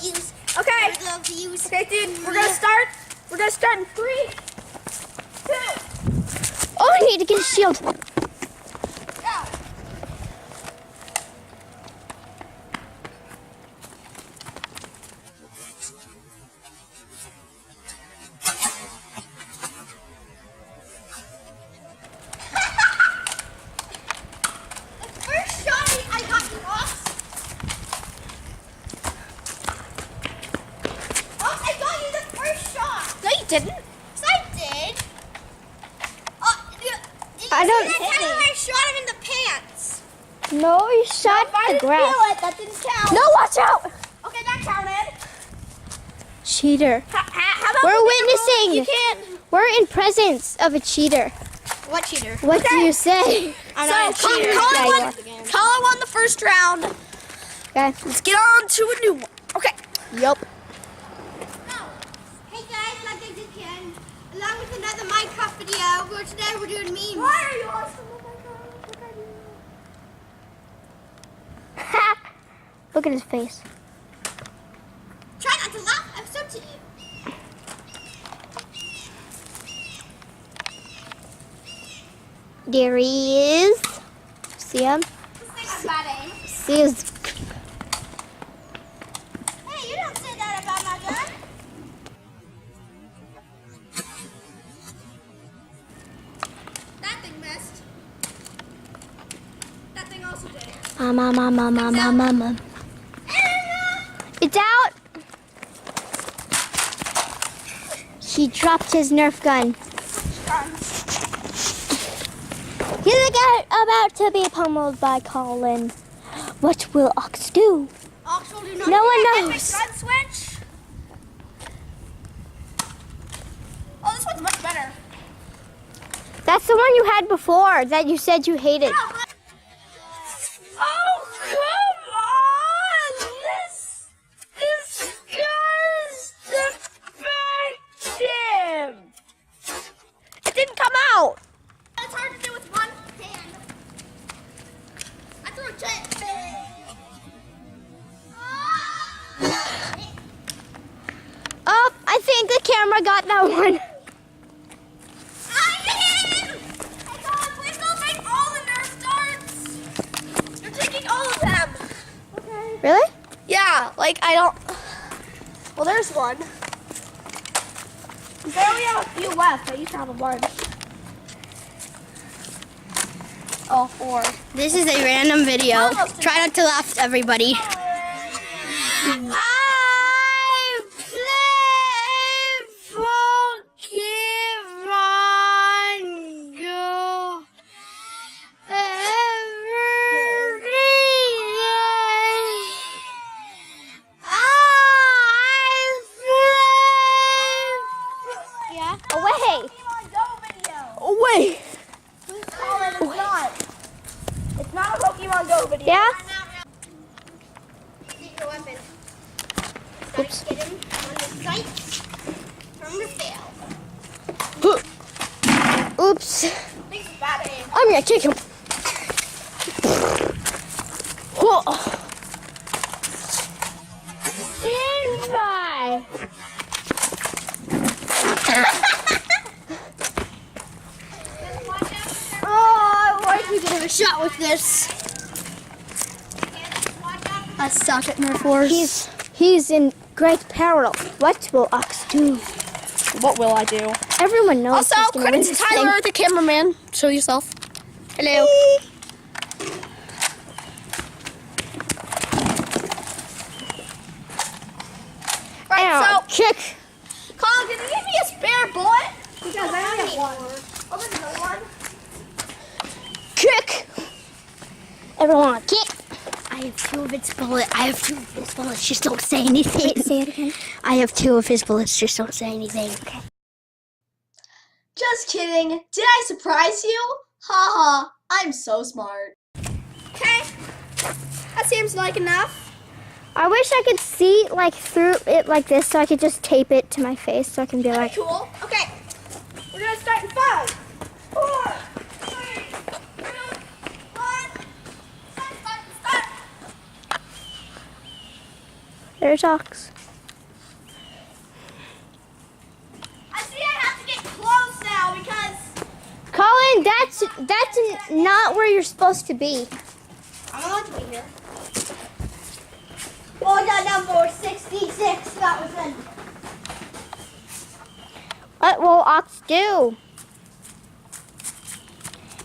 views. Okay. For the views. Okay, dude. We're gonna start. We're gonna start in 3, 2. Oh, I need to get a shield. Go. Didn't? Yes, I did. Did I you don't see that hit time me. when I shot him in the pants? No, you shot I the didn't grass. feel it. That didn't count. No, watch out! Okay, that counted. Cheater. How about We're we make a rule? witnessing. You can't. We're in presence of a cheater. What cheater? What do you say? I'm not a cheater. Colin won the first round. Okay. Let's get on to a new one. Okay. Yup. Hey guys, like I just can. Along with another Minecraft video, where today we're doing memes. Why are you awesome? Ha! Look at his face. Try not to laugh, I'm so to you. There he is. See him? This thing has bad aim. See his. Hey, you don't say that about my gun. That thing missed. That thing also did. Mama. It's out. He dropped his Nerf gun. He's about to be pummeled by Colin. What will Ox do? Ox will do No one knows. Epic gun switch. Oh, this one's much better. That's the one you had before that you said you hated. Oh, come on! This guy's defective! It didn't come out! It's hard to do with one hand. I threw a giant thing. Oh, I think the camera got that one. I hit him! Hey, Colin, please don't take all the Nerf darts. You're taking all of them! Okay. Really? Yeah, like I don't... Well, there's one. I only have a few left. I used to have a bunch. Oh, 4. This is a random video. Try not to laugh, everybody. Away. Oh, wait. Please call it. It's not. It's not a Pokemon Go video. Yeah? Secret weapon. Oops. Get him on the sights from the fail. Oops. Thanks, bad aim. I'm gonna kick him. Whoa. Stand by. Oh, I want you to have a shot with this. I suck at Nerf wars. He's in great peril. What will Ox do? What will I do? Everyone knows. Also, he's gonna credit win to this Tyler, thing. the cameraman. Show yourself. Hello. Right, Ow, so, kick. Colin, can you give me a spare bullet? Because I only have one. Oh, there's another one. Kick. Everyone, kick. I have 2 of its bullets. I have 2 of his bullets. Just don't say anything. Say it again. I have 2 of his bullets. Just don't say anything. Okay. Just kidding. Did I surprise you? Haha, I'm so smart. Okay, that seems like enough. I wish I could see like through it like this, so I could just tape it to my face, so I can be like. Cool. Okay, we're gonna start in 5, 4, 3, 2, 1. Start. There's Ox. I see I have to get close now because Colin, that's not where you're supposed to be. I'm allowed to be here. Order number 66. That was in. What will Ox do?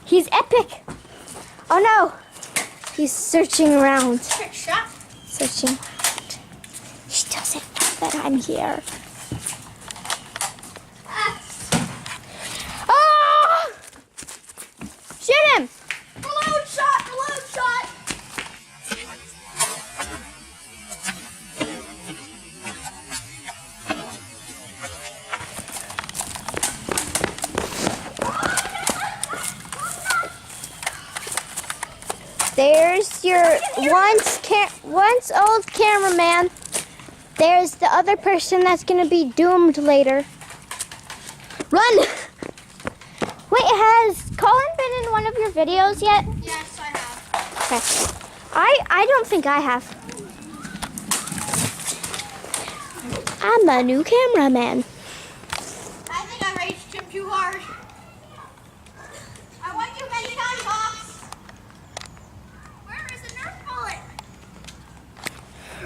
He's epic. Oh no. He's searching around. Trick shot. Searching around. He doesn't know that I'm here. Ah! Shoot him! Balloon shot. Balloon shot. There's your once old cameraman. There's the other person that's gonna be doomed later. Run! Wait, has Colin been in one of your videos yet? Yes, I have. Okay. I don't think I have. I'm a new cameraman. I think I raged him too hard. I won you many times, Ox. where is the Nerf bullet?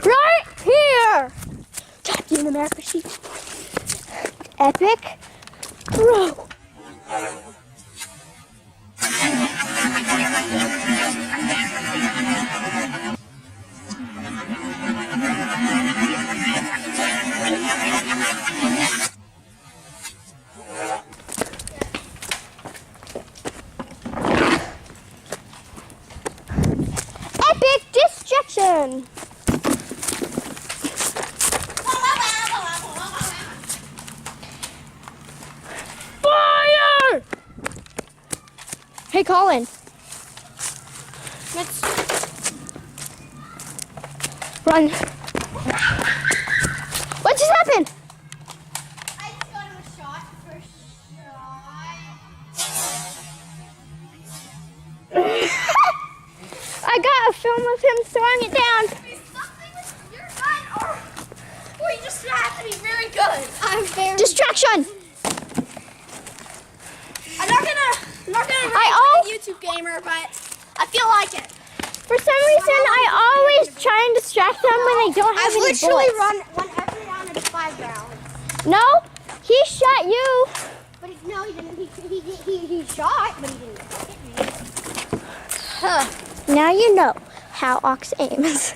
Right here! Captain America sheet. Epic. Bro. Epic destruction. Fire! Hey, Colin. Let's. Run. What just happened? I just got him a shot. First shot. I got a film of him throwing it down. Be something with your gun, or you just have to be very good. I'm very. Distraction. I'm not gonna I YouTube gamer, but I feel like it. For some reason, I always try and distract them when they don't have I've any literally bullets. won every round in 5 rounds. No, he shot you. But no, he didn't. He shot, but he didn't hit me. Now you know how Ox aims.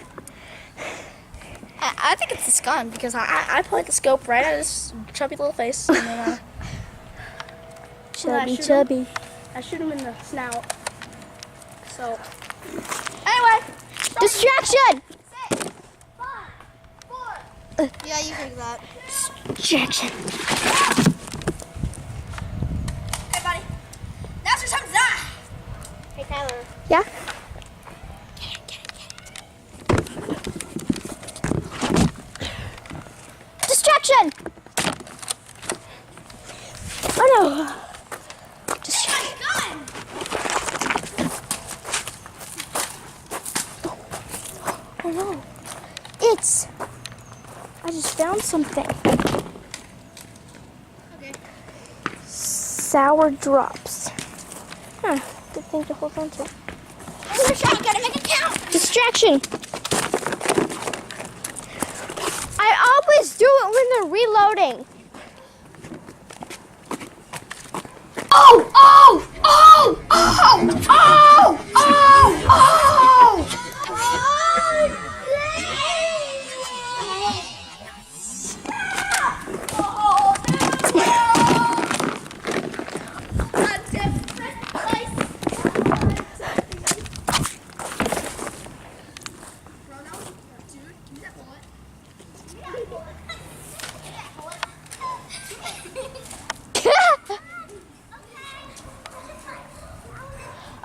I think it's this gun because I point the scope right at his chubby little face. And then, Chubby, shoot him. chubby. I shoot him in the snout. So, anyway. Distraction. 6, 5, 4. Yeah, you think that. Distraction. Hey, buddy. Now's your time to die. Hey, Tyler. Yeah. Distraction. Oh no. Distraction. Gun. Oh no. It's. I just found something. Okay. Sour drops. Huh. Good thing to hold on to. Another shot. You gotta make it count. Distraction. I always do it when they're reloading. Oh! Oh! Oh! Oh! Oh! Oh!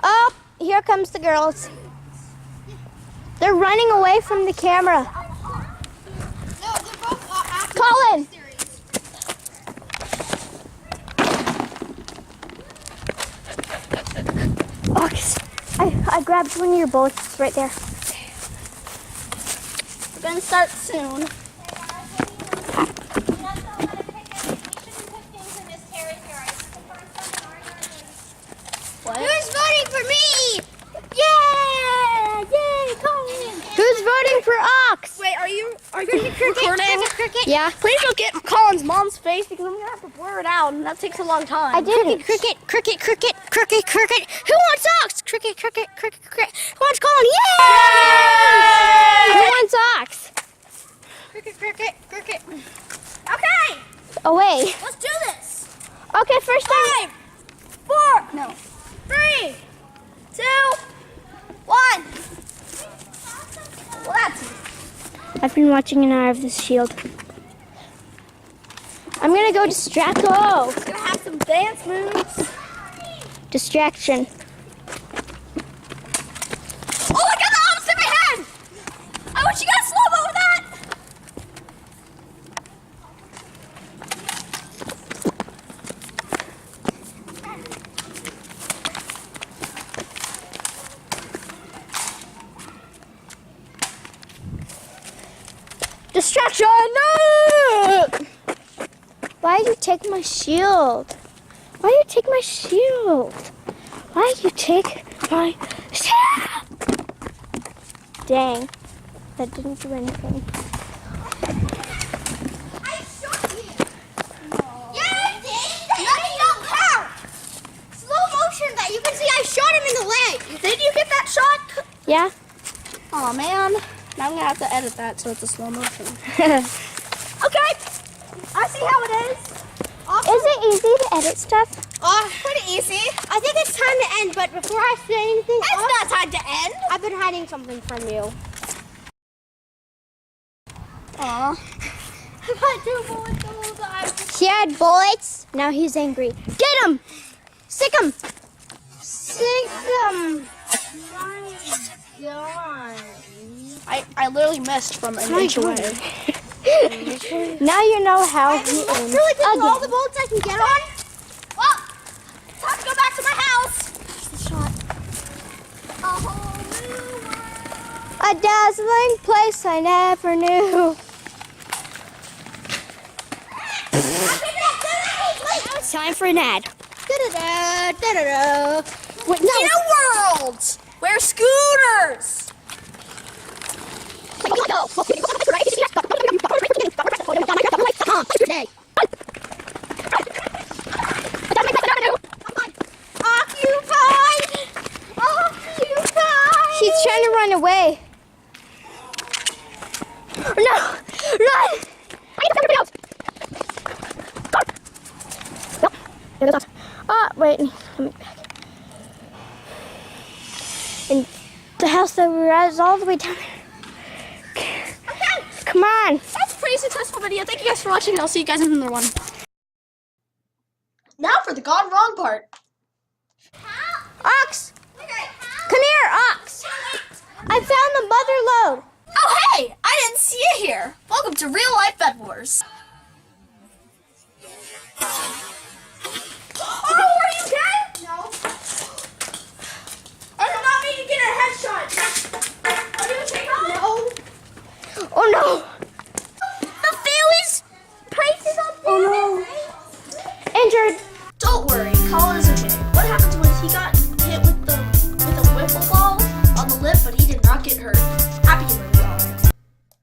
Oh, here comes the girls. They're running away from the camera. No, they're both active Colin! series. Ox, I grabbed one of your bullets right there. gonna start soon. What? Who's voting for me? Yeah! Yay, Colin! Who's voting for Ox? Wait, are you recording? Yeah. Please don't get Colin's mom's face because I'm gonna have to blur it out, and that takes a long time. I didn't. Cricket. Who wants Ox? Cricket. Who wants Colin? Who Yay! wants Ox? Cricket. Okay, Away. let's do this. Okay, first time. 5, 4, no, 3, 2, 1. Well, that's it. I've been watching an Eye of the Shield. I'm gonna go distract. Oh, We're gonna have some dance moves. distraction. Oh, I got the ops in my head! I want you guys slow-mo with that! Distraction! No! Why did you take my shield? Why did you take my shield? Why did you take my shield? Dang, that didn't do anything. I shot you! Yeah, you did! Nothing don't count! Slow motion that you can see I shot him in the leg! Did you get that shot? Yeah? Oh man, now I'm gonna have to edit that so it's a slow motion. Okay, I see how it is. Is it easy to edit stuff? Pretty easy. I think it's time to end, but before I say anything It's else, not time to end. I've been hiding something from you. Aw. I've had 2 bullets the whole time. He had bullets. Now he's angry. Get him! Sick him! Sick him! I literally missed from an inch away. Now you know how he aims. Really, this is all Again. the bullets I can get on? Well, time to go back to my house. A whole new world. A dazzling place I never knew. Now it's time for an ad. Wait, no. In a world where scooters. He's trying to run away. No! Run! Oh, wait. Let me back. And the house that we were at is all the way down there. Come on. That's a pretty successful video. Thank you guys for watching. I'll see you guys in another one. Now for the gone wrong part. Ox! Come here, Ox! I found the mother load. Oh, hey! I didn't see you here. Welcome to Real Life Bed Wars. Oh, are you okay? No. I did not mean to get a headshot. Are you okay, Colin? Oh no!